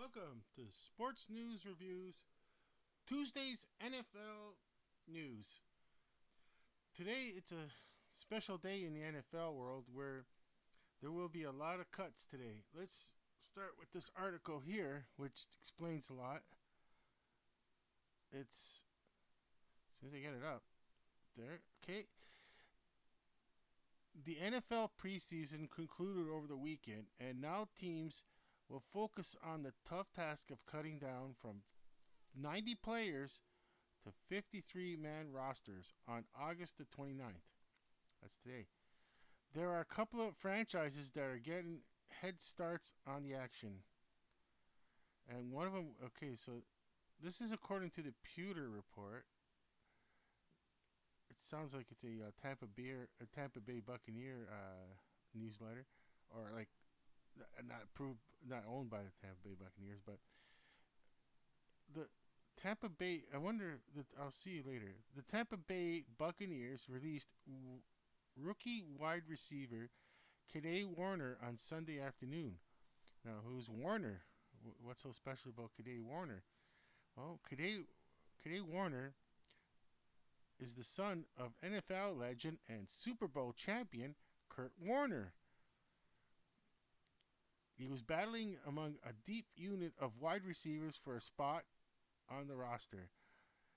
Welcome to Sports News Reviews, Tuesday's NFL News. Today it's a special day in the NFL world where there will be a lot of cuts today. Let's start with this article here, which explains a lot. It's, as soon as I get it up, there, okay. The NFL preseason concluded over the weekend, and now teams will focus on the tough task of cutting down from 90 players to 53-man rosters on August the 29th. That's today. There are a couple of franchises that are getting head starts on the action. And one of them, okay, so this is according to the Pewter report. It sounds like it's a Tampa Bay Buccaneer newsletter, or like not owned by the Tampa Bay Buccaneers, but the Tampa Bay. I wonder that I'll see you later. The Tampa Bay Buccaneers released rookie wide receiver Kade Warner on Sunday afternoon. Now, who's Warner? What's so special about Kade Warner? Oh, Kade Warner is the son of NFL legend and Super Bowl champion Kurt Warner. He was battling among a deep unit of wide receivers for a spot on the roster.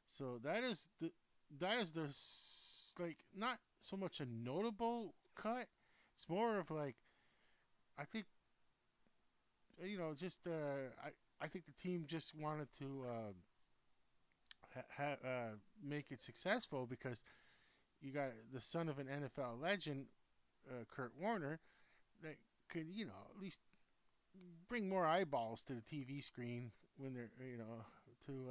So that is the like not so much a notable cut. It's more of like I think just I think the team just wanted to make it successful because you got the son of an NFL legend, Kurt Warner, that could at least bring more eyeballs to the TV screen when they're to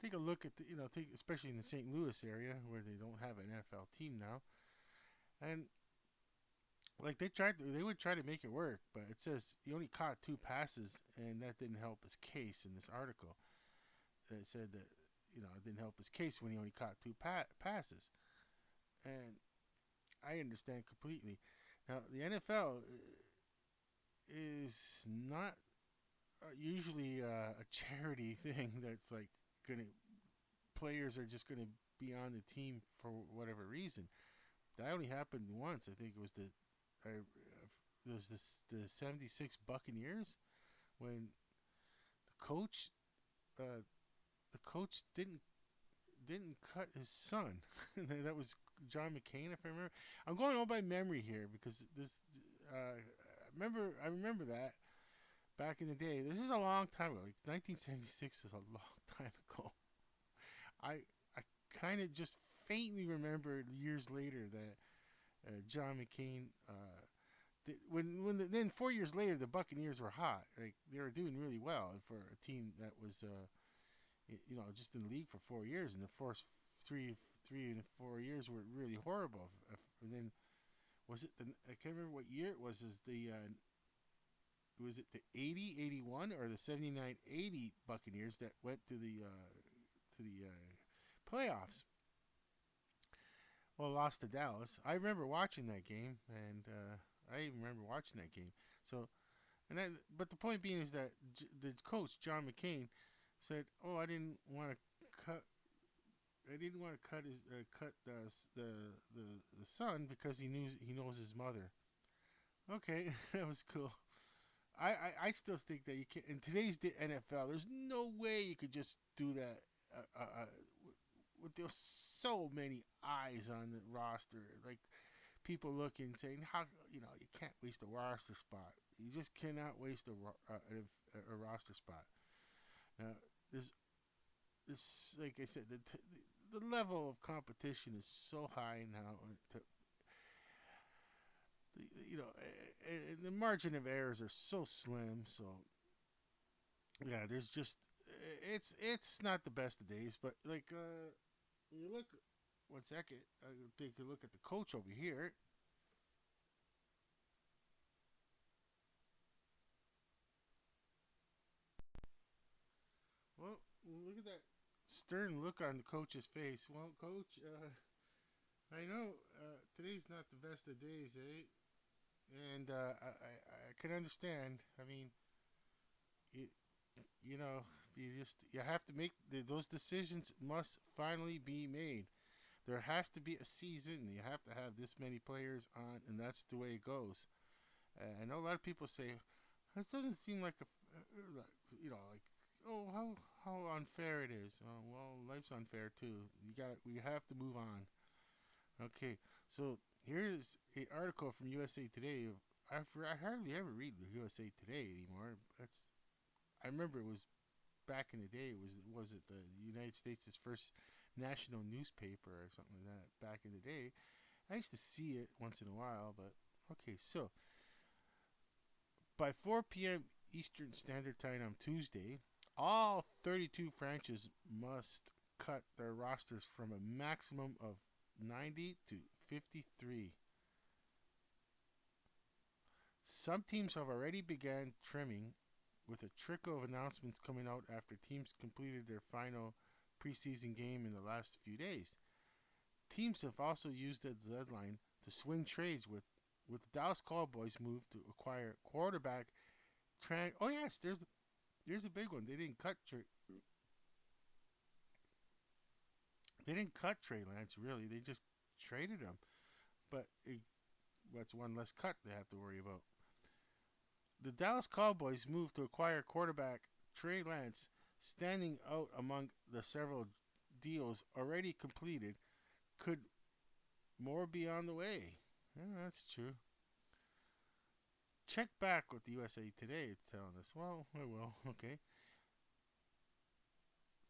take a look at the take especially in the St. Louis area where they don't have an NFL team now, and like they would try to make it work, but it says he only caught two passes, and that didn't help his case in this article. It said that it didn't help his case when he only caught two passes, and I understand completely. Now the NFL is not usually a charity thing that's like gonna players are just gonna be on the team for whatever reason. That only happened once. I think it was the '76 Buccaneers when the coach uh, the coach didn't cut his son. That was John McCain, if I remember. I'm going all by memory here because this. I remember that back in the day. This is a long time ago. Like 1976 is a long time ago. I kind of just faintly remember years later that John McCain. Then 4 years later the Buccaneers were hot. Like they were doing really well for a team that was just in the league for 4 years, and the first three and 4 years were really horrible. And then I can't remember what year it was. Is the was it the 80-81 or the 79-80 Buccaneers that went to the playoffs? Well, lost to Dallas. I remember watching that game, and I even remember watching that game. So, but the point being is that the coach John McCain said, "Oh, I didn't want to cut the son because he knows his mother." Okay, that was cool. I still think that you can in today's NFL. There's no way you could just do that. There's so many eyes on the roster, like people looking, saying how you can't waste a roster spot. You just cannot waste a roster spot. Now, this like I said, the level of competition is so high now. And the margin of errors are so slim. So yeah, there's just it's not the best of days. But like you look, one second, I take a look at the coach over here. Well, look at that stern look on the coach's face. Well, coach, I know today's not the best of days, eh? And I can understand. I mean, you, you know, you have to make those decisions must finally be made. There has to be a season. You have to have this many players on, and that's the way it goes. I know a lot of people say this doesn't seem like like oh how unfair it is. Well, life's unfair too. We have to move on. Okay, so here's an article from USA Today. I hardly ever read the USA Today anymore. I remember it was back in the day. Was it the United States' first national newspaper or something like that back in the day? I used to see it once in a while, but okay. So by 4 p.m. Eastern Standard Time on Tuesday, all 32 franchises must cut their rosters from a maximum of 90 to 53. Some teams have already begun trimming, with a trickle of announcements coming out after teams completed their final preseason game in the last few days. Teams have also used the deadline to swing trades with the Dallas Cowboys move to acquire quarterback Oh yes, there's a big one. They didn't cut Trey Lance really. They just traded him. But that's one less cut they have to worry about. The Dallas Cowboys move to acquire quarterback Trey Lance, standing out among the several deals already completed. Could more be on the way? Yeah, that's true. Check back with the USA Today. It's telling us. Well, I will. Okay.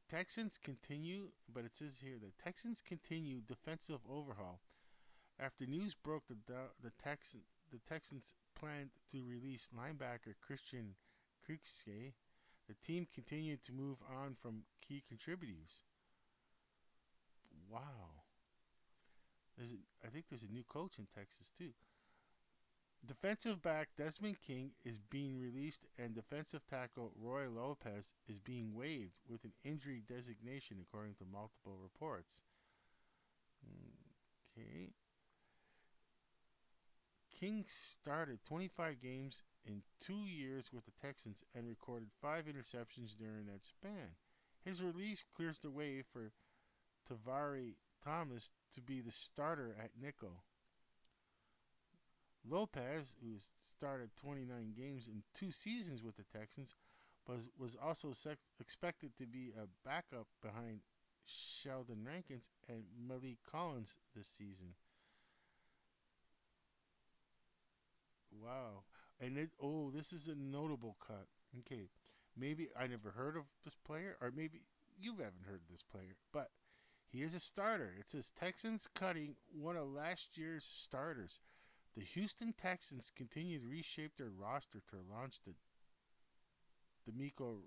Texans continue, but it says here that Texans continue defensive overhaul after news broke the Texans planned to release linebacker Christian Kirksey. The team continued to move on from key contributors. Wow. I think there's a new coach in Texas too. Defensive back Desmond King is being released, and defensive tackle Roy Lopez is being waived with an injury designation, according to multiple reports. Okay. King started 25 games in 2 years with the Texans and recorded 5 interceptions during that span. His release clears the way for Tavare Thomas to be the starter at nickel. Lopez, who started 29 games in 2 seasons with the Texans, was also expected to be a backup behind Sheldon Rankins and Malik Collins this season. Wow. This is a notable cut. Okay. Maybe I never heard of this player, or maybe you haven't heard of this player, but he is a starter. It says Texans cutting one of last year's starters. The Houston Texans continue to reshape their roster to launch the D'Amico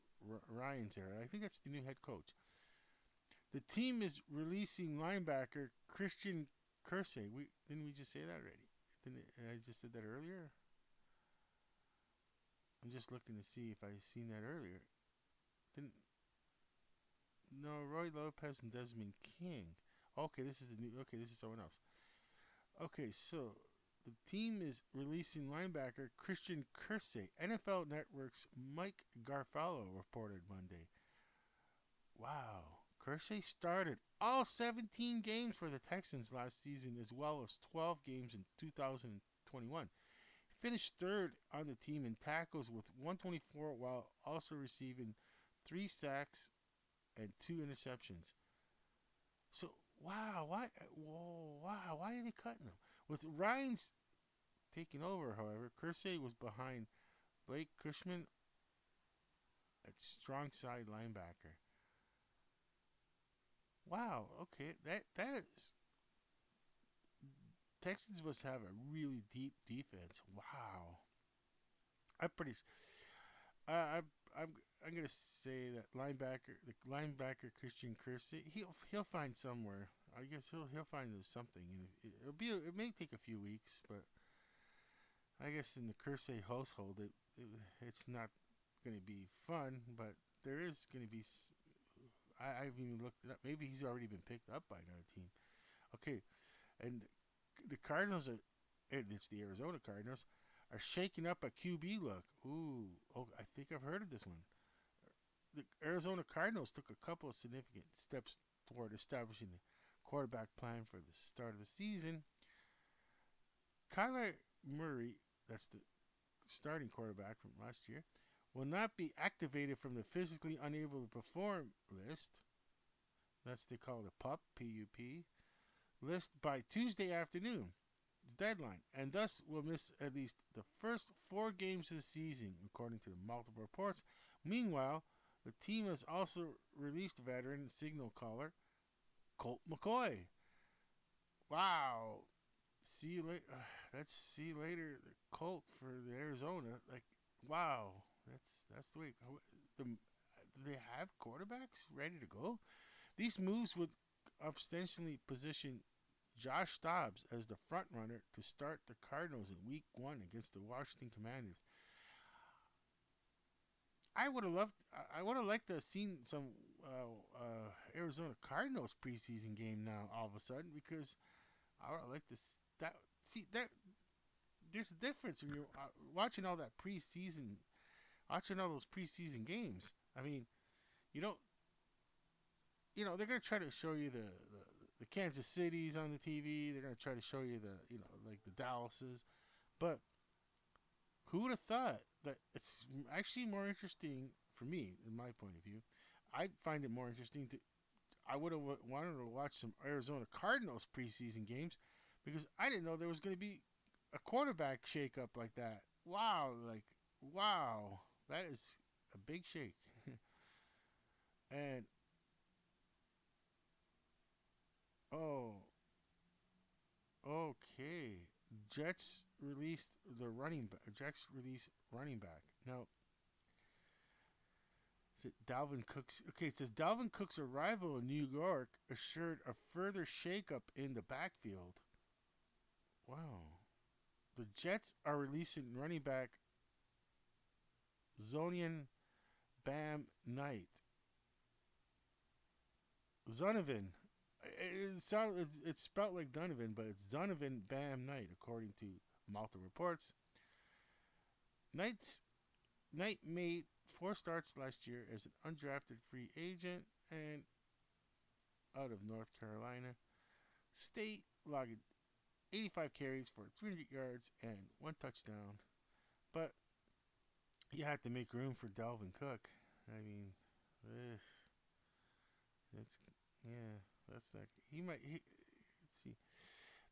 Ryans era. I think that's the new head coach. The team is releasing linebacker Christian Kersey. Didn't we just say that already? Didn't I just did that earlier? I'm just looking to see if I seen that earlier. Didn't No, Roy Lopez and Desmond King. Okay, this is a new. Okay, this is someone else. Okay, so the team is releasing linebacker Christian Kersey. NFL Network's Mike Garfalo reported Monday. Wow, Kersey started all 17 games for the Texans last season, as well as 12 games in 2021. He finished third on the team in tackles with 124, while also receiving 3 sacks and 2 interceptions. So wow, why are they cutting him? With Ryan's taking over, however, Kersey was behind Blake Cushman at strong side linebacker. Wow, okay, that is Texans must have a really deep defense. Wow, I'm pretty. I, I'm I'm gonna say that the linebacker Christian Kersey, he'll find somewhere. I guess he'll find something. And it may take a few weeks, but I guess in the Kersey household, it's not gonna be fun. But there is gonna be. I've even looked it up. Maybe he's already been picked up by another team. Okay, and the Cardinals are. And it's the Arizona Cardinals are shaking up a QB look. Ooh, oh, I think I've heard of this one. The Arizona Cardinals took a couple of significant steps toward establishing a quarterback plan for the start of the season. Kyler Murray, that's the starting quarterback from last year, will not be activated from the physically unable to perform list. That's they call it PUP, PUP list by Tuesday afternoon, the deadline, and thus will miss at least the first 4 games of the season, according to the multiple reports. Meanwhile, the team has also released veteran signal caller Colt McCoy. Wow. See you later. That's see you later. The Colt for the Arizona. Like, wow. That's the way. The, do they have quarterbacks ready to go? These moves would ostensibly position Josh Dobbs as the front runner to start the Cardinals in Week 1 against the Washington Commanders. I would have loved. I would have liked to have seen some Arizona Cardinals preseason game now all of a sudden because I would have liked to that. See that there's a difference when you're watching all that preseason, watching all those preseason games. I mean, you don't, they're gonna try to show you the Kansas Cities on the TV. They're gonna try to show you the, like the Dallases, but who would have thought that it's actually more interesting for me, in my point of view? I find it more interesting to. I would have wanted to watch some Arizona Cardinals preseason games because I didn't know there was going to be a quarterback shakeup like that. Wow, like wow, that is a big shake. And oh, okay, Jets release running back. Now, is it Dalvin Cook's? Okay, it says Dalvin Cook's arrival in New York assured a further shakeup in the backfield. Wow. The Jets are releasing running back Zonian Bam Knight. Zonovan. It's spelled like Donovan, but it's Zonovan Bam Knight, according to multiple reports. Knight made 4 starts last year as an undrafted free agent and out of North Carolina State, logging 85 carries for 300 yards and 1 touchdown. But you have to make room for Dalvin Cook. I mean, ugh, it's yeah, that's not. He might. Let's see.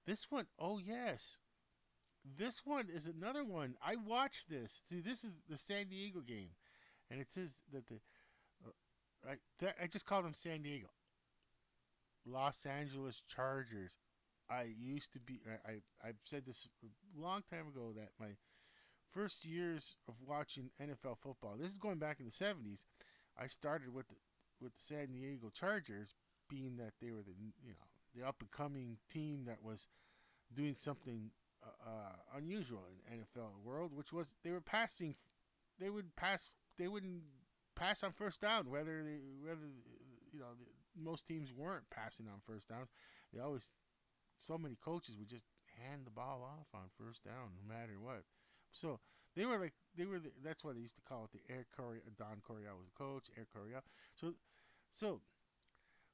This one, oh yes, this one is another one. I watched this. See, this is the San Diego game, and it says that I just called them San Diego, Los Angeles Chargers. I used to be. I've said this a long time ago that my first years of watching NFL football. This is going back in the '70s. I started with the San Diego Chargers, being that they were the up and coming team that was doing something unusual in NFL world, which was they would pass, they wouldn't pass on first down, whether most teams weren't passing on first downs. They always so many coaches would just hand the ball off on first down no matter what. So that's why they used to call it the Air Coryell. Don Coryell was the coach, Air Coryell. So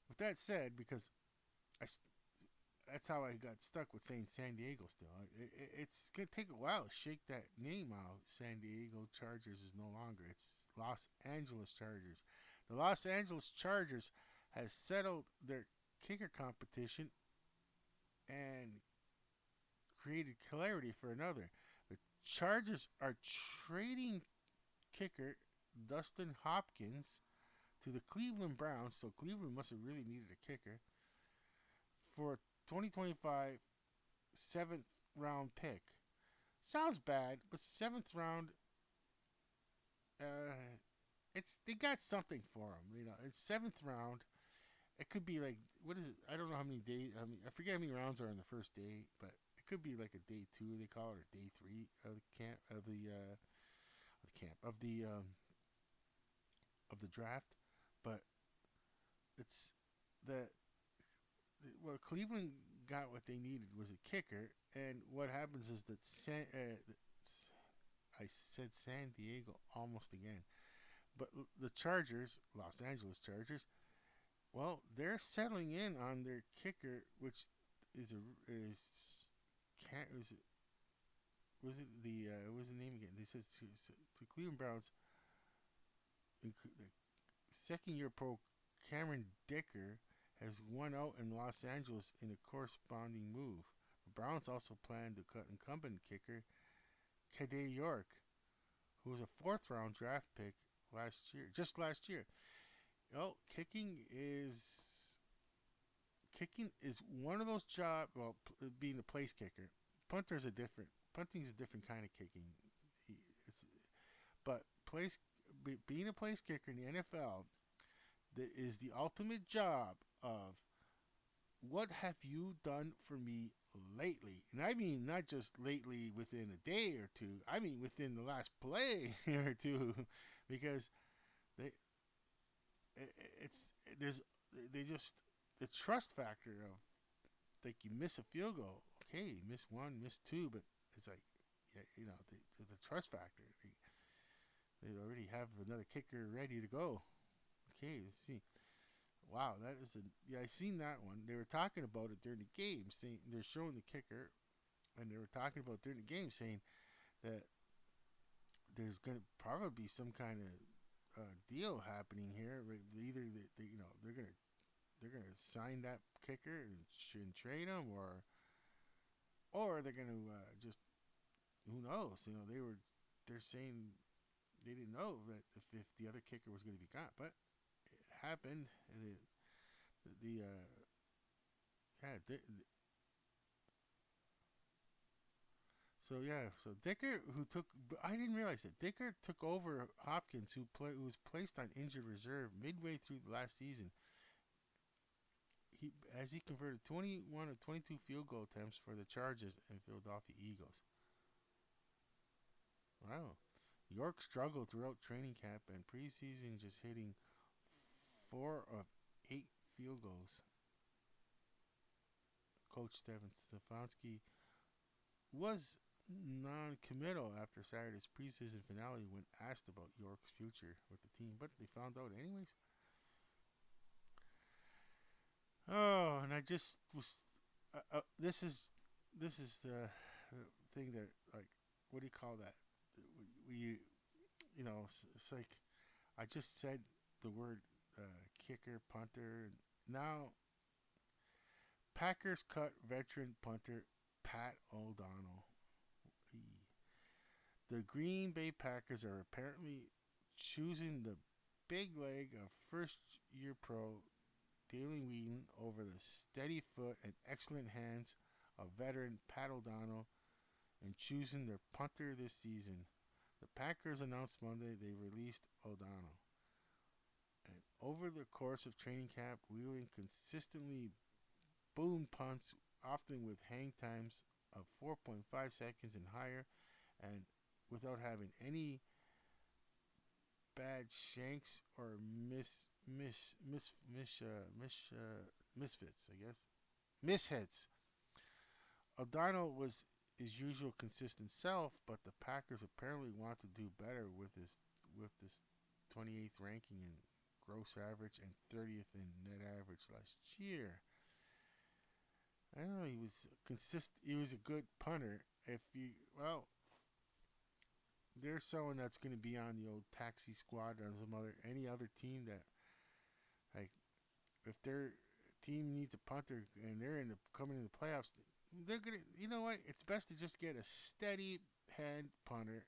with that said, because I that's how I got stuck with saying San Diego still. It's going to take a while to shake that name out. San Diego Chargers is no longer. It's Los Angeles Chargers. The Los Angeles Chargers has settled their kicker competition and created clarity for another. The Chargers are trading kicker Dustin Hopkins to the Cleveland Browns, so Cleveland must have really needed a kicker, for a 2025 seventh round pick. Sounds bad, but seventh round, uh, it's they got something for him. It's seventh round. It could be like what is it? I don't know how many days. I forget how many rounds are in the first day, but it could be like a day 2 they call it, or day 3 of the camp of the draft. But it's the well, Cleveland got what they needed was a kicker, and what happens is that I said San Diego almost again. But the Chargers, Los Angeles Chargers, well, they're settling in on their kicker, which is a is can't was the name again? They said to Cleveland Browns, the second year pro Cameron Dicker has won out in Los Angeles in a corresponding move. The Browns also plan to cut incumbent kicker Kade York, who was a fourth round draft pick just last year. You know, kicking is one of those jobs. Well, being a place kicker, punting's a different kind of kicking. It's, but being a place kicker in the NFL that is the ultimate job of what have you done for me lately? And I mean not just lately within a day or two. I mean within the last play or two, because they it's there's they just the trust factor of like you miss a field goal, okay, you miss one, miss two, but it's like yeah, the trust factor. They already have another kicker ready to go. Okay, let's see. Wow, that is a yeah. I seen that one. They were talking about it during the game, saying they're showing the kicker, and they were talking about during the game, saying that there's gonna probably be some kind of deal happening here. Either they're gonna sign that kicker and trade him, or they're gonna just who knows? They're saying they didn't know that if the other kicker was gonna be gone, but it happened. And the yeah, so Dicker, I didn't realize that Dicker took over Hopkins, who was placed on injured reserve midway through the last season. He converted 21 of 22 field goal attempts for the Chargers and Philadelphia Eagles. Wow. York struggled throughout training camp and preseason, just hitting 4 of 8 field goals. Coach Stephen Stefanski was non-committal after Saturday's preseason finale when asked about York's future with the team, but they found out anyways. Oh, and I just was. This is the thing that like, what do you call that? We it's like I just said the word kicker, punter. Now Packers cut veteran punter Pat O'Donnell. The Green Bay Packers are apparently choosing the big leg of first-year pro Dalen Wheaton over the steady foot and excellent hands of veteran Pat O'Donnell and choosing their punter this season. The Packers announced Monday they released O'Donnell. And over the course of training camp, Wheeling consistently boomed punts, often with hang times of 4.5 seconds and higher, and without having any bad shanks or misfits, I guess. Mishits. O'Donnell was his usual consistent self, but the Packers apparently want to do better with this 28th ranking in gross average and 30th in net average last year. I don't know. He was consistent. He was a good punter. If you well, there's someone that's going to be on the old taxi squad or any other team that like if their team needs a punter and they're coming in the playoffs, they're gonna you know what? It's best to just get a steady hand punter,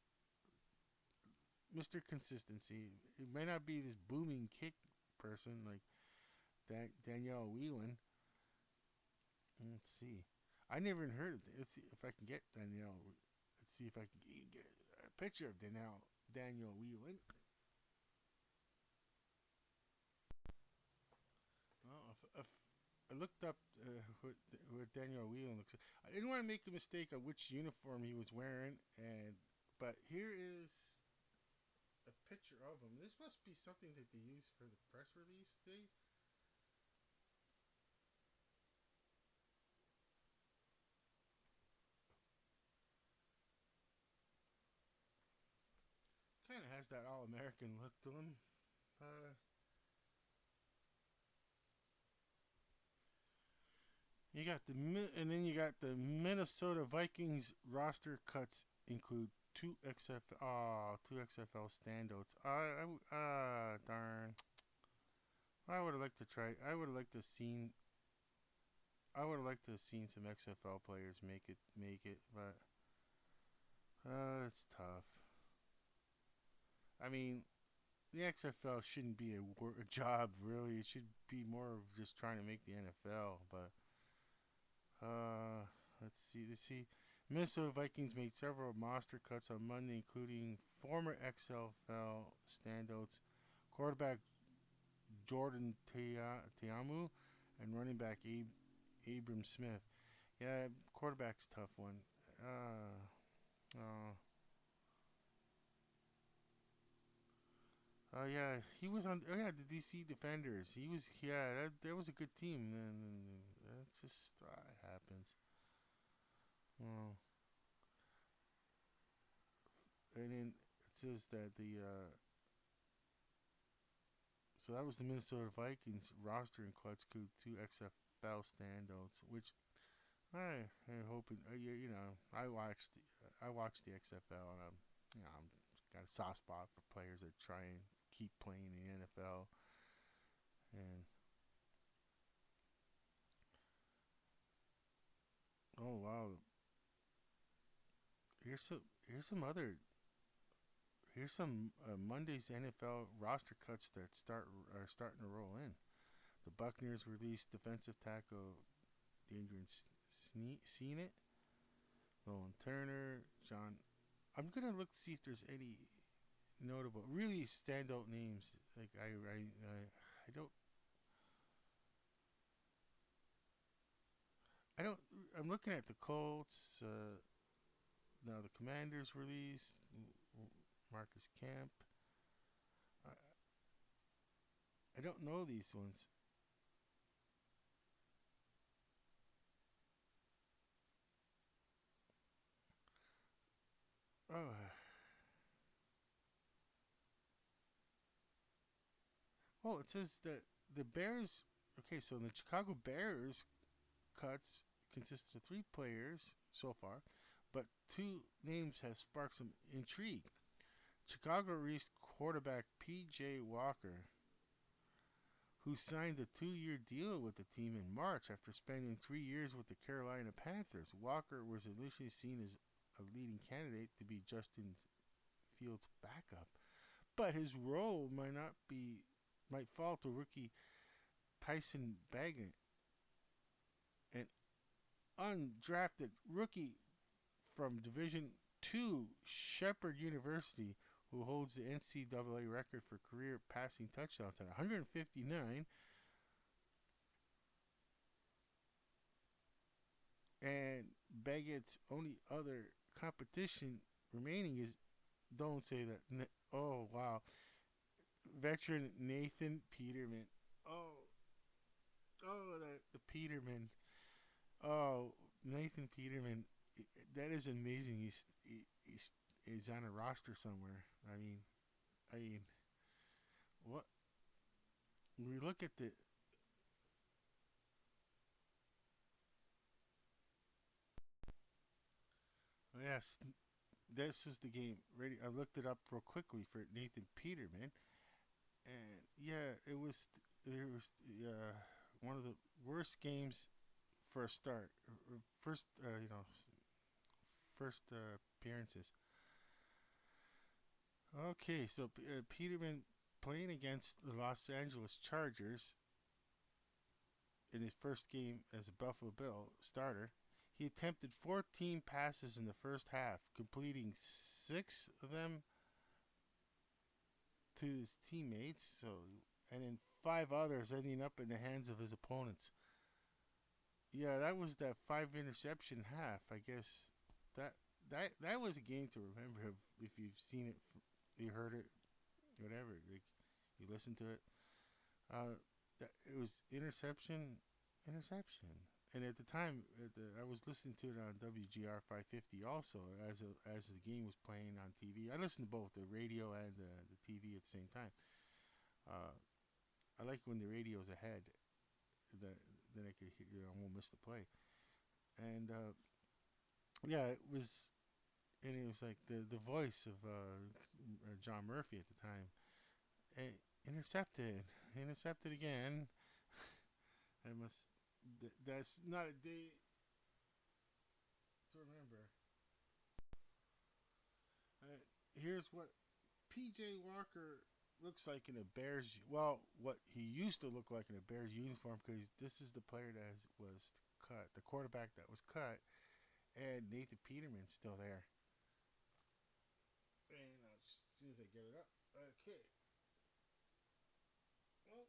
Mr. Consistency. It may not be this booming kick person like Danielle Whelan. Let's see. I never even heard of it. Let's see if I can get Danielle. Let's see if I can get a picture of Daniel Whelan. Well, if I looked up what Daniel Whelan looks like. I didn't want to make a mistake on which uniform he was wearing, but here is a picture of him. This must be something that they use for the press release days. has that All American look to him. You got and then you got the Minnesota Vikings roster cuts include two XFL standouts. Darn. I would have liked to try. I would have liked to have seen some XFL players make it, but it's tough. I mean, the XFL shouldn't be a job really. It should be more of just trying to make the NFL. But uh, let's see. Minnesota Vikings made several roster cuts on Monday, including former XFL standouts quarterback Jordan Teamu and running back Abram Smith. Yeah, quarterback's tough one. Uh, yeah, he was on. Oh yeah, the DC Defenders. He was. Yeah, that was a good team, and that's just happens. Well, and then it says that the so that was the Minnesota Vikings roster includes two XFL standouts, which I'm hoping. I watched the XFL, and I'm got a soft spot for players that try and keep playing in the NFL. And oh wow, here's some here's some other here's some Monday's NFL roster cuts that are starting to roll in. The Buccaneers released defensive tackle Adrian Seenet, Nolan Turner, John. I'm gonna look to see if there's any notable, really standout names. Like I don't I don't. I'm looking at the Colts. Now the Commanders release Marcus Camp. I, I don't know these ones. Oh, well, it says that the Bears. Okay, so the Chicago Bears cuts consisted of three players so far, but two names have sparked some intrigue. Chicago released quarterback P.J. Walker, who signed a 2-year deal with the team in March after spending 3 years with the Carolina Panthers. Walker was initially seen as a leading candidate to be Justin Fields' backup, but his role might fall to rookie Tyson Bagent, an undrafted rookie from Division II Shepherd University, who holds the NCAA record for career passing touchdowns at 159. And Baggett's only other competition remaining is, don't say that. Oh wow, veteran Nathan Peterman. Oh, the Peterman. Oh, Nathan Peterman. That is amazing. He's on a roster somewhere. I mean, what we look at the. Yes, this is the game. Ready? I looked it up real quickly for Nathan Peterman, and yeah, it was one of the worst games for a start. First, first appearances. Okay, so Peterman playing against the Los Angeles Chargers in his first game as a Buffalo Bill starter. He attempted 14 passes in the first half, completing six of them to his teammates. And then five others ending up in the hands of his opponents. Yeah, that was that five interception half. I guess that that was a game to remember if you've seen it, you heard it, whatever. Like you listened to it. It was interception, interception, And at the time, I was listening to it on WGR 550 also as the game was playing on TV. I listened to both the radio and the TV at the same time. Uh, I like when the radio's ahead, that then I could hear, I won't miss the play. And yeah, it was like the voice of John Murphy at the time. Eh, intercepted, intercepted again. I must. That's not a day to remember. Uh, Here's what PJ Walker looks like in a Bears. Well, what he used to look like in a Bears uniform, because this is the player that was cut, the quarterback that was cut, and Nathan Peterman's still there. And as soon as I get it up, okay. Well,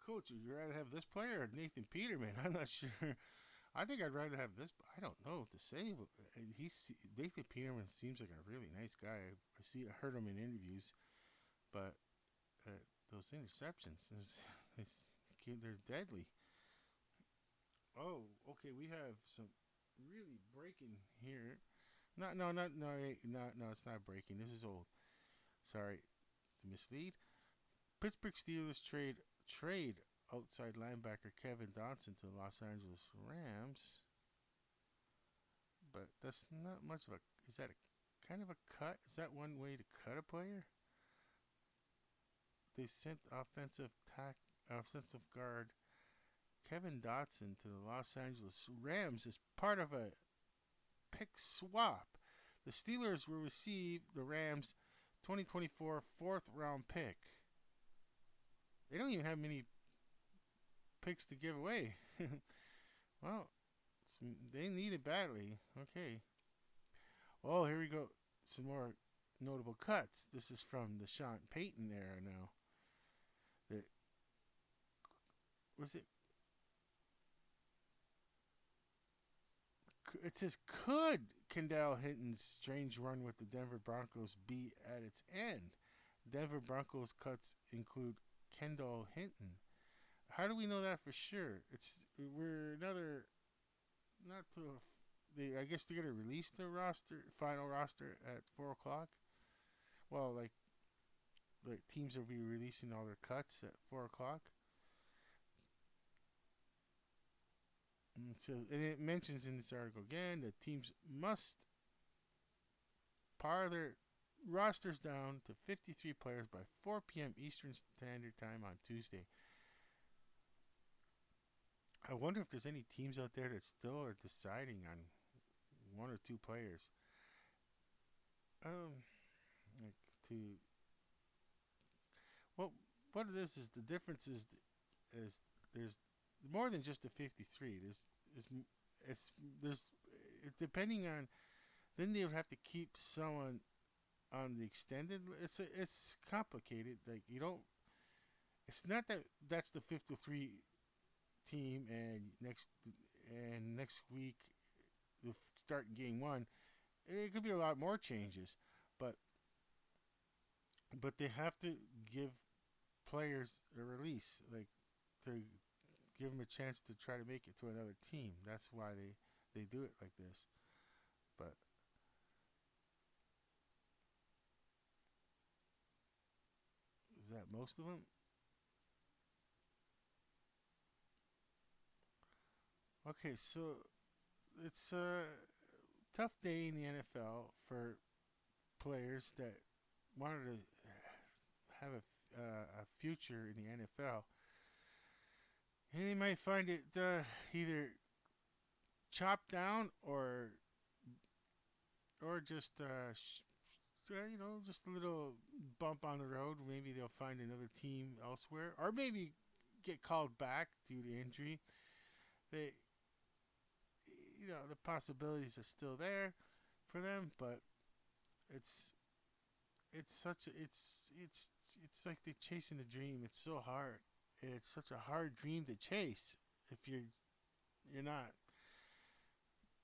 coach, would you rather have this player or Nathan Peterman? I'm not sure. I think I'd rather have this. I don't know what to say. But Nathan Peterman seems like a really nice guy. I heard him in interviews, but those interceptions, they're deadly. Oh, okay. We have some really breaking here. No. It's not breaking. This is old. Sorry to mislead. Pittsburgh Steelers trade outside linebacker Kevin Dotson to the Los Angeles Rams, but that's not much of a. Is that a kind of a cut? Is that one way to cut a player? They sent offensive guard Kevin Dotson to the Los Angeles Rams as part of a pick swap. The Steelers will receive the Rams' 2024 fourth round pick. They don't even have many picks to give away. Well, they need it badly. Okay. Well, here we go. Some more notable cuts. This is from the Sean Payton era now. The, was it? It says, could Kendall Hinton's strange run with the Denver Broncos be at its end? Denver Broncos cuts include Kendall Hinton. How do we know that for sure? We're another not to they I guess they're gonna release the final roster at 4 o'clock. Well, like teams will be releasing all their cuts at 4 o'clock. And it mentions in this article again that teams must pare their rosters down to 53 players by 4 p.m. Eastern Standard Time on Tuesday. I wonder if there's any teams out there that still are deciding on one or two players. Um, like to what what it is the difference is there's more than just the 53. Is it's there's depending on, then they would have to keep someone on the extended. It's complicated. Like you don't. It's not that that's the 53 team and next week the start in game one. It could be a lot more changes, but they have to give players a release, like to give them a chance to try to make it to another team. That's why they do it like this. But is that most of them? Okay, so it's a tough day in the NFL for players that wanted to have a future in the NFL, and they might find it either chopped down or just just a little bump on the road. Maybe they'll find another team elsewhere, or maybe get called back due to injury. They, the possibilities are still there for them, but it's it's such a, it's like they're chasing the dream. It's so hard, and it's such a hard dream to chase if you're not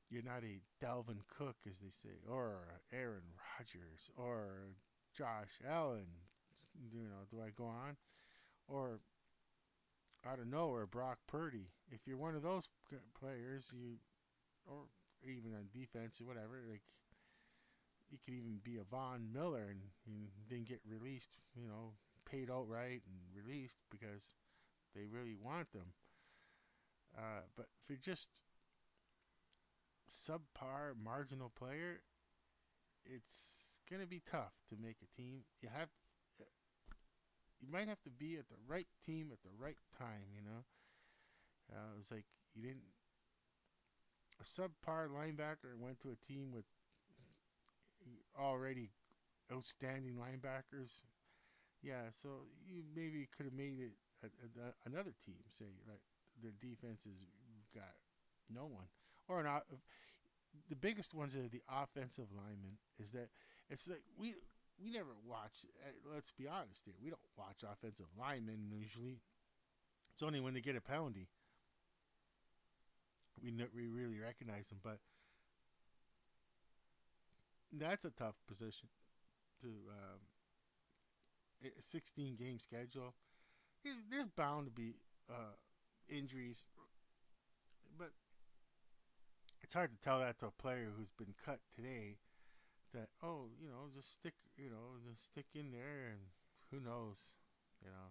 you're not a Dalvin Cook, as they say, or Aaron Rodgers, or Josh Allen. Do I go on? Or out of nowhere, Brock Purdy. If you're one of those players, or even on defense or whatever, like you could even be a Von Miller and then get released, paid outright and released because they really want them. But if you're just subpar marginal player, it's gonna be tough to make a team. You might have to be at the right team at the right time. It's like you didn't a subpar linebacker went to a team with already outstanding linebackers. Yeah, so you maybe could have made it another team. Say like the defense has got no one, or not. The biggest ones are the offensive linemen. Is that it's like we never watch. Let's be honest here. We don't watch offensive linemen usually. It's only when they get a penalty we really recognize them. But that's a tough position to a 16 game schedule. There's bound to be injuries, but it's hard to tell that to a player who's been cut today. That just stick in there, and who knows, you know.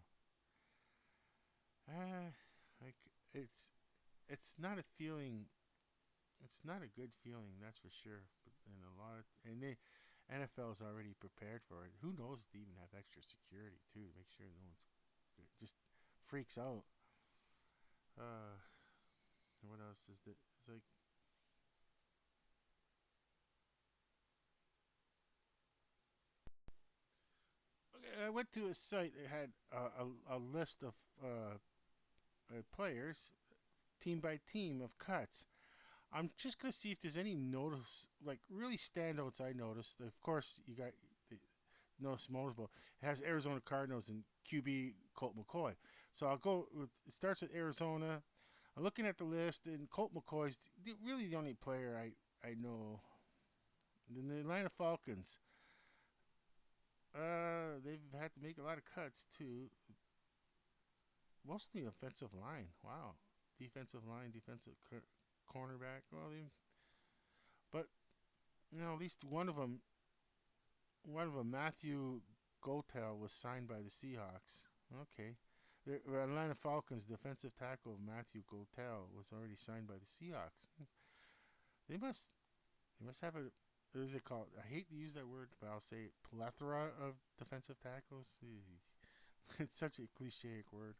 Like it's not a feeling. It's not a good feeling, that's for sure. But and a lot of and they NFL is already prepared for it. Who knows if they even have extra security too to make sure no one's just freaks out. Uh, what else is that? It's like okay, I went to a site that had a list of players, team by team, of cuts. I'm just gonna see if there's any notice, like really standouts. I noticed. Of course, you got the most notable. It has Arizona Cardinals and QB Colt McCoy. So I'll go with. It starts with Arizona. I'm looking at the list, and Colt McCoy's really the only player I know. Then the Atlanta Falcons. They've had to make a lot of cuts too. Mostly offensive line. Wow, defensive line, defensive cornerback. Well, but at least one of them, Matthew Gotel, was signed by the Seahawks. Okay, the Atlanta Falcons defensive tackle Matthew Gotel was already signed by the Seahawks. They must they must have a what is it called? I hate to use that word, but I'll say it, plethora of defensive tackles. It's such a cliche word.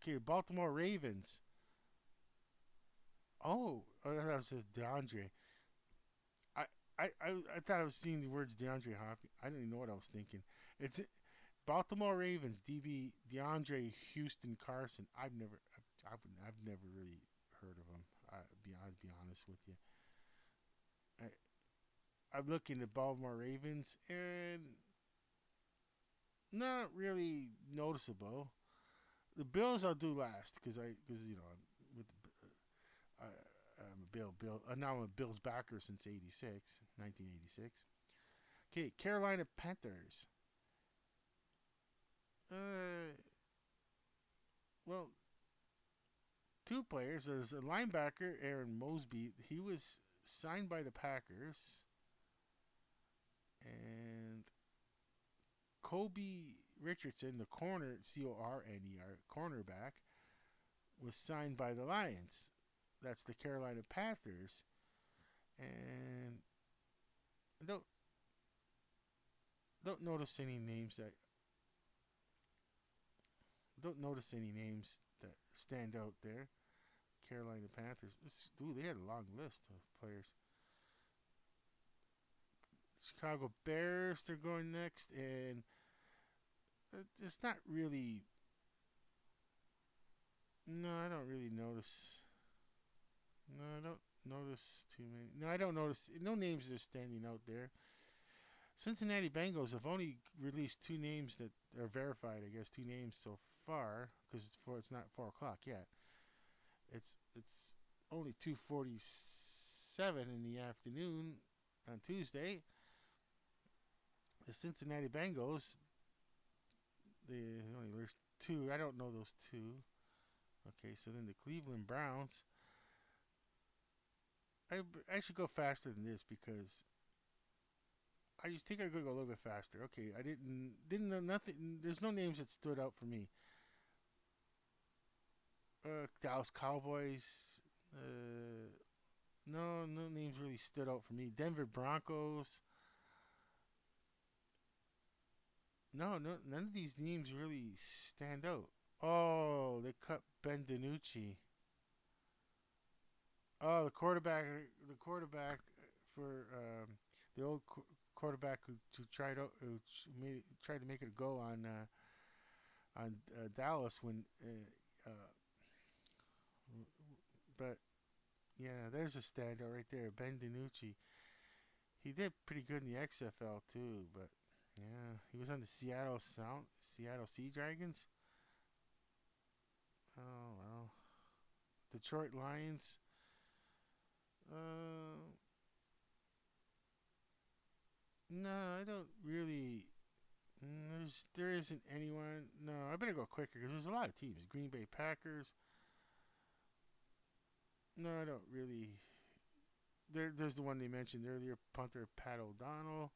Okay, Baltimore Ravens. That was DeAndre. I, I thought I was seeing the words DeAndre Hopkins. I didn't even know what I was thinking. It's Baltimore Ravens DB DeAndre Houston Carson. I've never really heard of him. I'd be honest with you. I, I'm looking at Baltimore Ravens and not really noticeable. The Bills I'll do last because with I, I'm a Bill now I'm a Bills backer since 1986. Okay, Carolina Panthers. Uh, well, two players. There's a linebacker, Aaron Mosby. He was signed by the Packers, and Kobe Richardson, the Corner cornerback, was signed by the Lions. That's the Carolina Panthers, and don't don't notice any names that don't notice any names that stand out there. Carolina Panthers. They had a long list of players. Chicago Bears, they're going next, and it's not really. No, I don't really notice. No, I don't notice too many. No, I don't notice. No names are standing out there. Cincinnati Bengals have only released two names that are verified. I guess two names so far because it's not 4 o'clock yet. It's only 2:47 in the afternoon on Tuesday. The Cincinnati Bengals There's two. I don't know those two. Okay, so then the Cleveland Browns. I I should go faster than this because I just think I could go a little bit faster. Okay, I didn't know nothing. There's no names that stood out for me. Dallas Cowboys. Uh, no names really stood out for me. Denver Broncos. No, none of these names really stand out. Oh, they cut Ben DiNucci. Oh, the quarterback for the old quarterback who tried out, tried to make it a go on Dallas when, but yeah, there's a standout right there, Ben DiNucci. He did pretty good in the XFL too, but yeah, he was on the Seattle Sea Dragons. Oh well, Detroit Lions. Uh, no, I don't really. There isn't anyone. No, I better go quicker because there's a lot of teams. Green Bay Packers. No, I don't really. There's the one they mentioned earlier, punter Pat O'Donnell.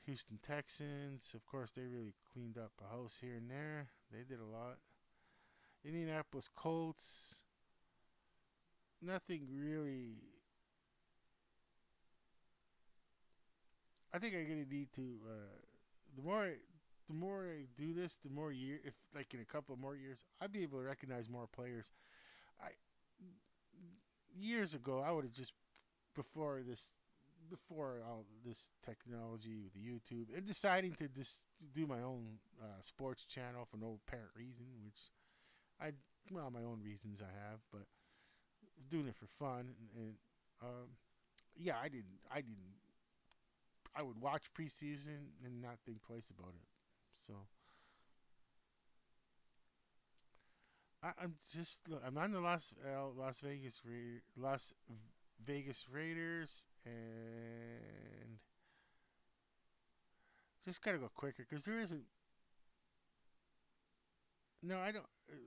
Houston Texans. Of course, they really cleaned up a house here and there. They did a lot. Indianapolis Colts. Nothing really. I think I'm gonna need to. The more I, the more I do this, the more year. If like in a couple of more years, I'd be able to recognize more players. I Years ago, I would have just before all this technology with the YouTube and deciding to just do my own sports channel for no apparent reason, which I well my own reasons I have, but doing it for fun and um, yeah, I would watch preseason and not think twice about it. So I'm just look, I'm on the Las Vegas Raiders and just gotta go quicker because there isn't. No, I don't.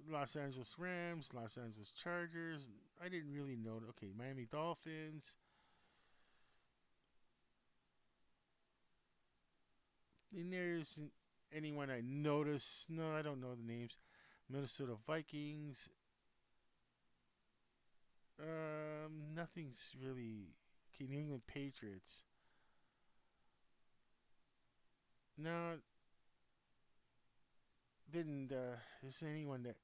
Los Angeles Rams, Los Angeles Chargers. I didn't really know. Okay, Miami Dolphins. And there isn't anyone I notice. No, I don't know the names. Minnesota Vikings. Nothing's really. Okay, New England Patriots. No, didn't. Is anyone that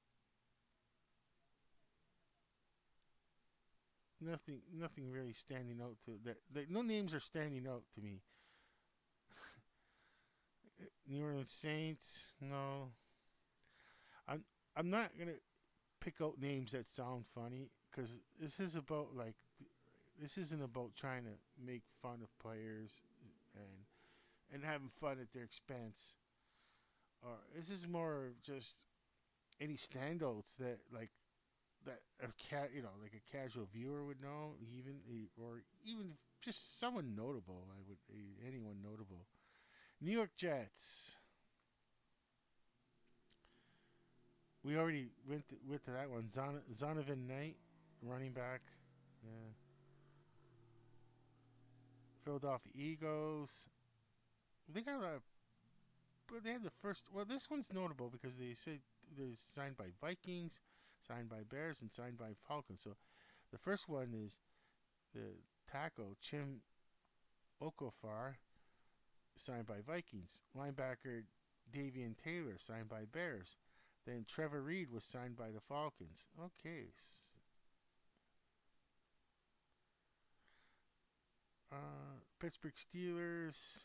nothing really standing out to that. No names are standing out to me. New Orleans Saints. No, I'm I'm not gonna pick out names that sound funny because this isn't about trying to make fun of players and having fun at their expense. Or this is more of just any standouts that a cat like a casual viewer would know, or even just someone notable. Anyone notable. New York Jets. We already went to that one. Zonovan Knight, running back. Yeah. Philadelphia Eagles. They got a, but they had the first. Well, this one's notable because they said they're signed by Vikings, signed by Bears, and signed by Falcons. So the first one is the tackle Chim Okofar, signed by Vikings. Linebacker Davian Taylor, signed by Bears. Then Trevor Reed was signed by the Falcons. Okay. Pittsburgh Steelers.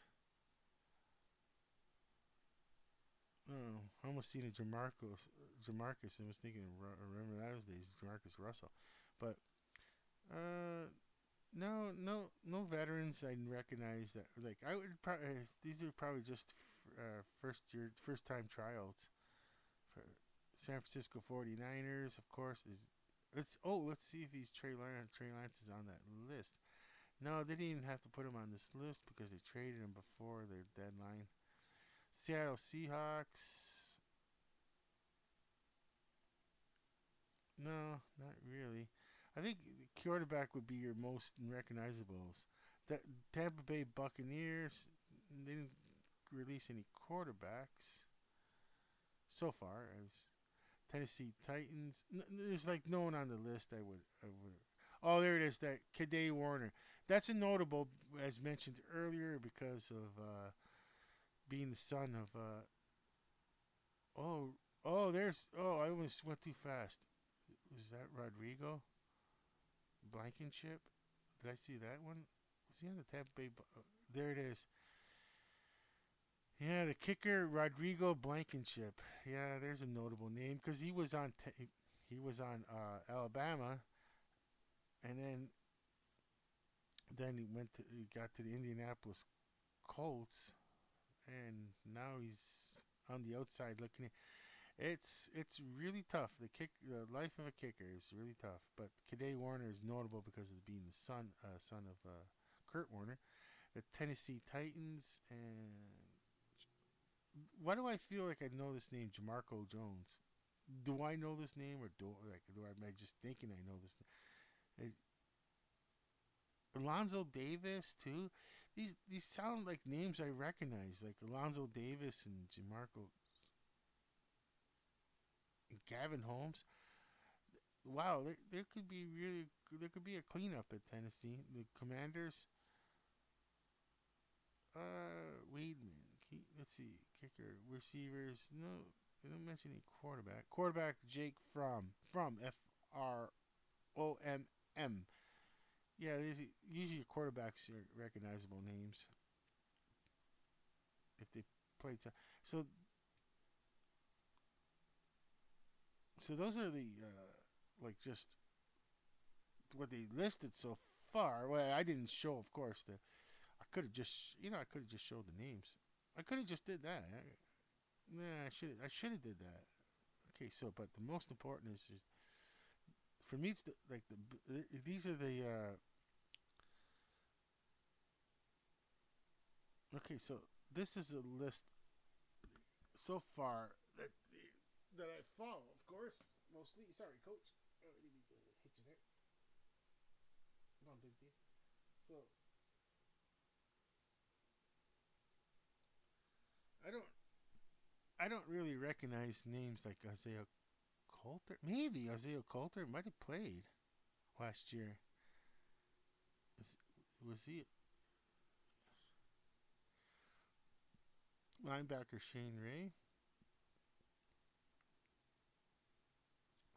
Oh, I almost seen a Jamarcus, and was thinking, remember those days, Jamarcus Russell. But uh, no veterans I recognize that. Like I would probably these are probably just first time tryouts for San Francisco 49ers. Of course, is let's see if Trey Lance is on that list. No, they didn't even have to put him on this list because they traded him before their deadline. Seattle Seahawks. No, not really. I think the quarterback would be your most recognizables. The Tampa Bay Buccaneers, they didn't release any quarterbacks so far. As Tennessee Titans, there's like no one on the list I would. Oh, there it is. That Kaday Warner. That's a notable, as mentioned earlier, because of being the son of. Oh, oh, there's. Oh, I almost went too fast. Was that Rodrigo Blankenship? Did I see that one? Was he on the Tampa Bay? There it is. Yeah, the kicker Rodrigo Blankenship. Yeah, there's a notable name because he was on Alabama, and then he got to the Indianapolis Colts, and now he's on the outside looking in. It's really tough. The life of a kicker is really tough. But Kaday Warner is notable because of being the son of Kurt Warner. The Tennessee Titans, and why do I feel like I know this name, Jamarco Jones? Do I know this name, or do I am I just thinking I know this name? Alonzo Davis too. These sound like names I recognize, like Alonzo Davis and Jamarco and Gavin Holmes. Wow, there could be there could be a cleanup at Tennessee. The Commanders. Weedman. Let's see. Kicker, receivers. No, they don't mention any quarterback. Quarterback Jake From Fromm. Yeah, there's usually quarterbacks are recognizable names if they played. So so those are the like just what they listed so far. Well, I didn't show, of course. I could have just I could have just showed the names. I could have just did that. Nah, I should have did that. Okay, so but the most important is for me. It's these are the okay. So this is a list so far that I follow. Of course, mostly. Sorry, coach. I didn't mean to hit you there. Bumped into you. So I don't I don't really recognize names like Isaiah Coulter. Maybe Isaiah Coulter might have played last year. Was, was he linebacker Shane Ray?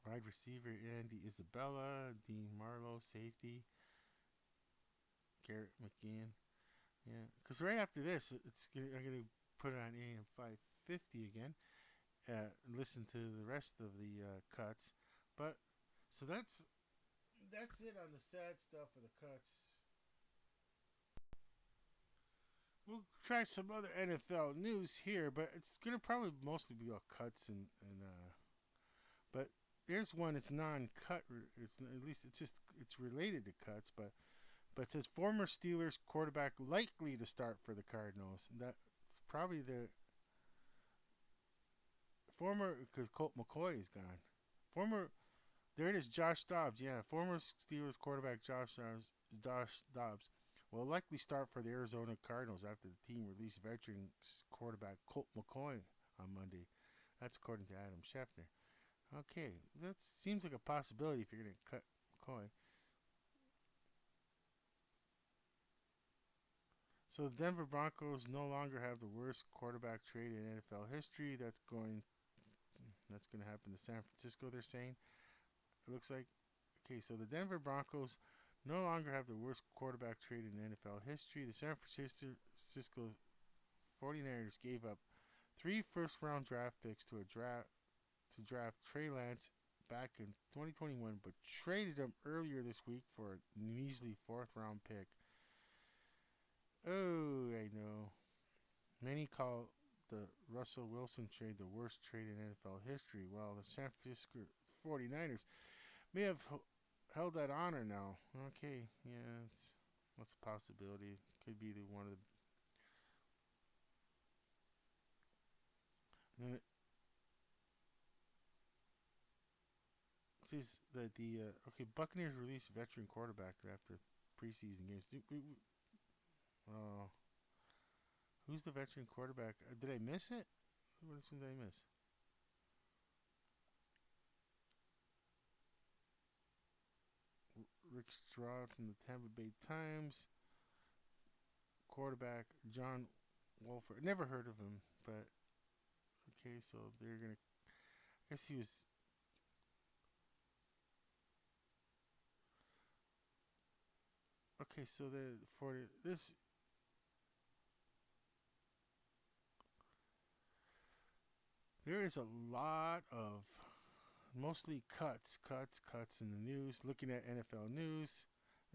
Wide receiver Andy Isabella, Dean Marlowe, safety Garrett McGinn. Yeah, because right after this, I'm gonna put it on AM 550 again. Listen to the rest of the cuts, but so that's it on the sad stuff of the cuts. We'll try some other NFL news here, but it's gonna probably mostly be all cuts and but there's one. It's non-cut. It's at least it's related to cuts, but it says former Steelers quarterback likely to start for the Cardinals. That's probably the former because Colt McCoy is gone. Former There it is, Josh Dobbs. Yeah, former Steelers quarterback Josh Dobbs will likely start for the Arizona Cardinals after the team released veteran quarterback Colt McCoy on Monday. That's according to Adam Schefter. Okay, that seems like a possibility if you're going to cut McCoy. So the Denver Broncos no longer have the worst quarterback trade in NFL history. That's going to happen to San Francisco. They're saying it looks like. Okay, so the Denver Broncos no longer have the worst quarterback trade in NFL history. The San Francisco 49ers gave up three first-round draft picks to draft Trey Lance back in 2021, but traded him earlier this week for a measly fourth-round pick. Oh, I know. Many call the Russell Wilson trade the worst trade in NFL history, while the San Francisco 49ers may have held that honor now. Okay, yeah, that's a possibility. Could be the one of the. Says that the okay Buccaneers released veteran quarterback after preseason games. Uh, who's the veteran quarterback? Did I miss it? What did I miss? Rick Stroud from the Tampa Bay Times. Quarterback John Wolford. Never heard of him, but okay. So they're gonna. I guess he was. Okay, so the for this, there is a lot of mostly cuts in the news. Looking at NFL news,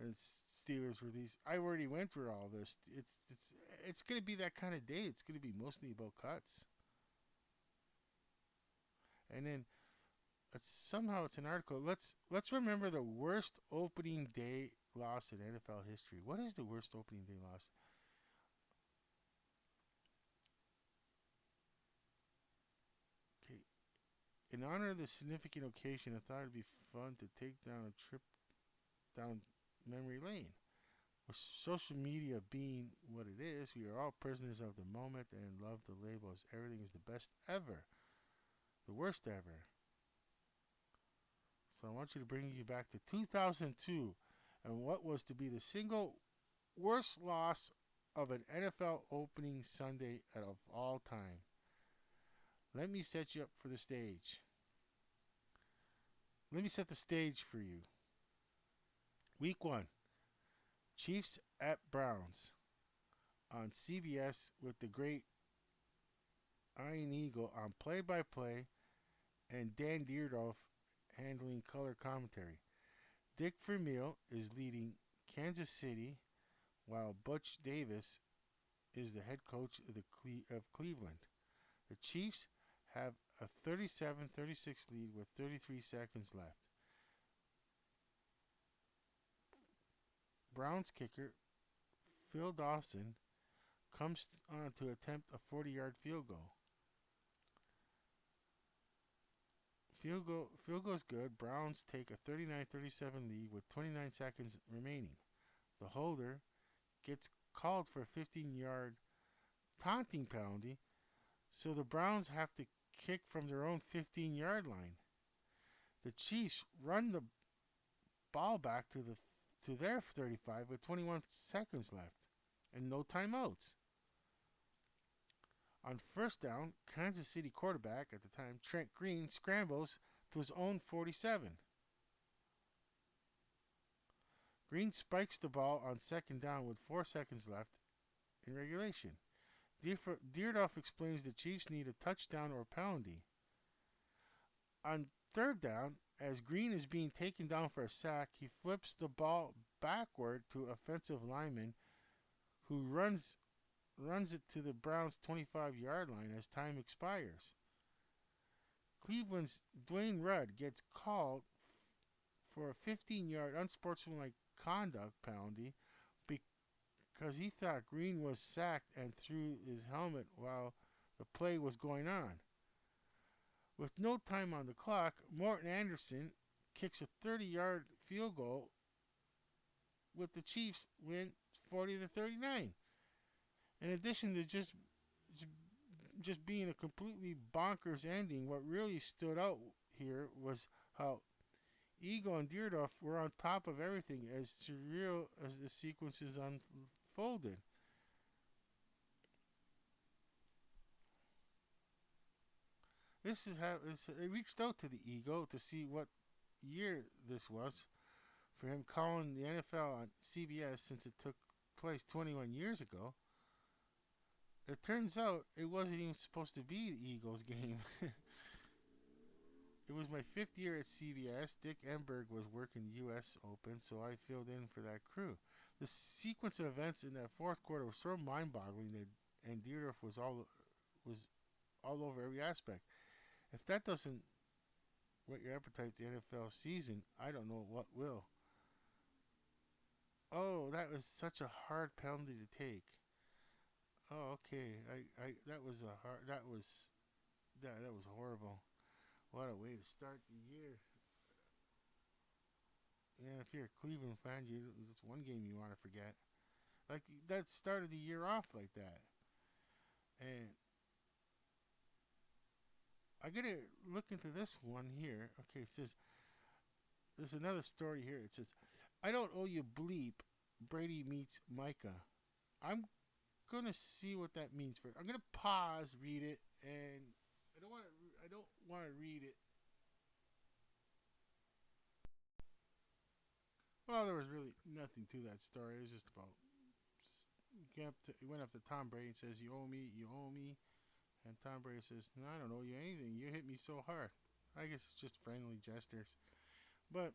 and Steelers release. I already went through all this. It's gonna be that kind of day. It's gonna be mostly about cuts, and then somehow it's an article. Let's remember the worst opening day loss in NFL history. What is the worst opening day loss? Okay, in honor of the significant occasion, I thought it'd be fun to take down a trip down memory lane. With social media being what it is, we are all prisoners of the moment and love the label as everything is the best ever, the worst ever. So I want you to bring you back to 2002 and what was to be the single worst loss of an NFL opening Sunday of all time. Let me set you up for the stage. Let me set the stage for you. Week 1, Chiefs at Browns on CBS with the great Ian Eagle on play-by-play and Dan Dierdorf handling color commentary. Dick Vermeil is leading Kansas City while Butch Davis is the head coach of, of Cleveland. The Chiefs have a 37-36 lead with 33 seconds left. Browns kicker Phil Dawson comes on to attempt a 40-yard field goal. Field goal's good. Browns take a 39-37 lead with 29 seconds remaining. The holder gets called for a 15-yard taunting penalty, so the Browns have to kick from their own 15-yard line. The Chiefs run the ball back to their 35 with 21 seconds left and no timeouts. On first down, Kansas City quarterback at the time, Trent Green, scrambles to his own 47. Green spikes the ball on second down with 4 seconds left in regulation. Dierdorf explains the Chiefs need a touchdown or penalty. On third down, as Green is being taken down for a sack, he flips the ball backward to offensive lineman who runs it to the Browns' 25-yard line as time expires. Cleveland's Dwayne Rudd gets called for a 15-yard unsportsmanlike conduct penalty because he thought Green was sacked and threw his helmet while the play was going on. With no time on the clock, Morton Anderson kicks a 30-yard field goal with the Chiefs win 40-39. In addition to just being a completely bonkers ending, what really stood out here was how Eagle and Dierdorf were on top of everything as surreal as the sequences unfolded. This is how it reached out to the Eagle to see what year this was for him calling the NFL on CBS since it took place 21 years ago. It turns out it wasn't even supposed to be the Eagles game. It was my 5th year at CBS. Dick Enberg was working the U.S. Open, so I filled in for that crew. The sequence of events in that fourth quarter was so mind-boggling that and Dierdorf was all over every aspect. If that doesn't whet your appetite for the NFL season, I don't know what will. Oh, that was such a hard penalty to take. Oh, okay. I that was a hard. That was horrible. What a way to start the year. Yeah, if you're a Cleveland fan, it's one game you want to forget. Like that started the year off like that, and I gotta look into this one here. Okay, it says there's another story here. It says, "I don't owe you bleep." Brady meets Micah. I'm gonna see what that means first. I'm gonna pause, read it, and I don't want to. I don't want to read it. Well, there was really nothing to that story. It was just about he went up to Tom Brady and says, "You owe me, you owe me." And Tom Brady says, "No, I don't owe you anything. You hit me so hard." I guess it's just friendly gestures. But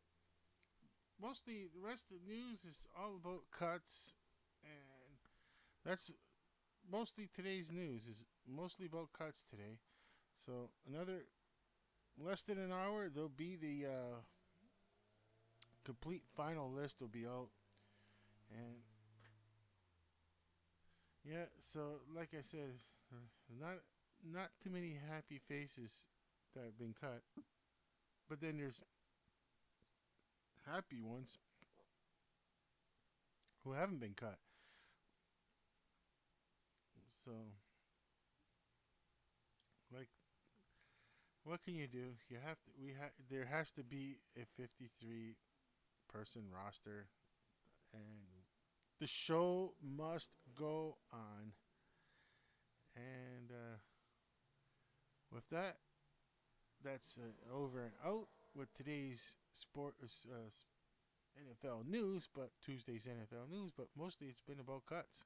mostly the rest of the news is all about cuts, and that's mostly today's news is mostly about cuts today. So another less than an hour, there'll be the complete final list will be out, and yeah. So like I said, not too many happy faces that have been cut, but then there's happy ones who haven't been cut. So like, what can you do? You have to. There has to be a 53 person roster, and the show must go on. And with that, that's over and out with today's NFL news, but Tuesday's NFL news. But mostly it's been about cuts.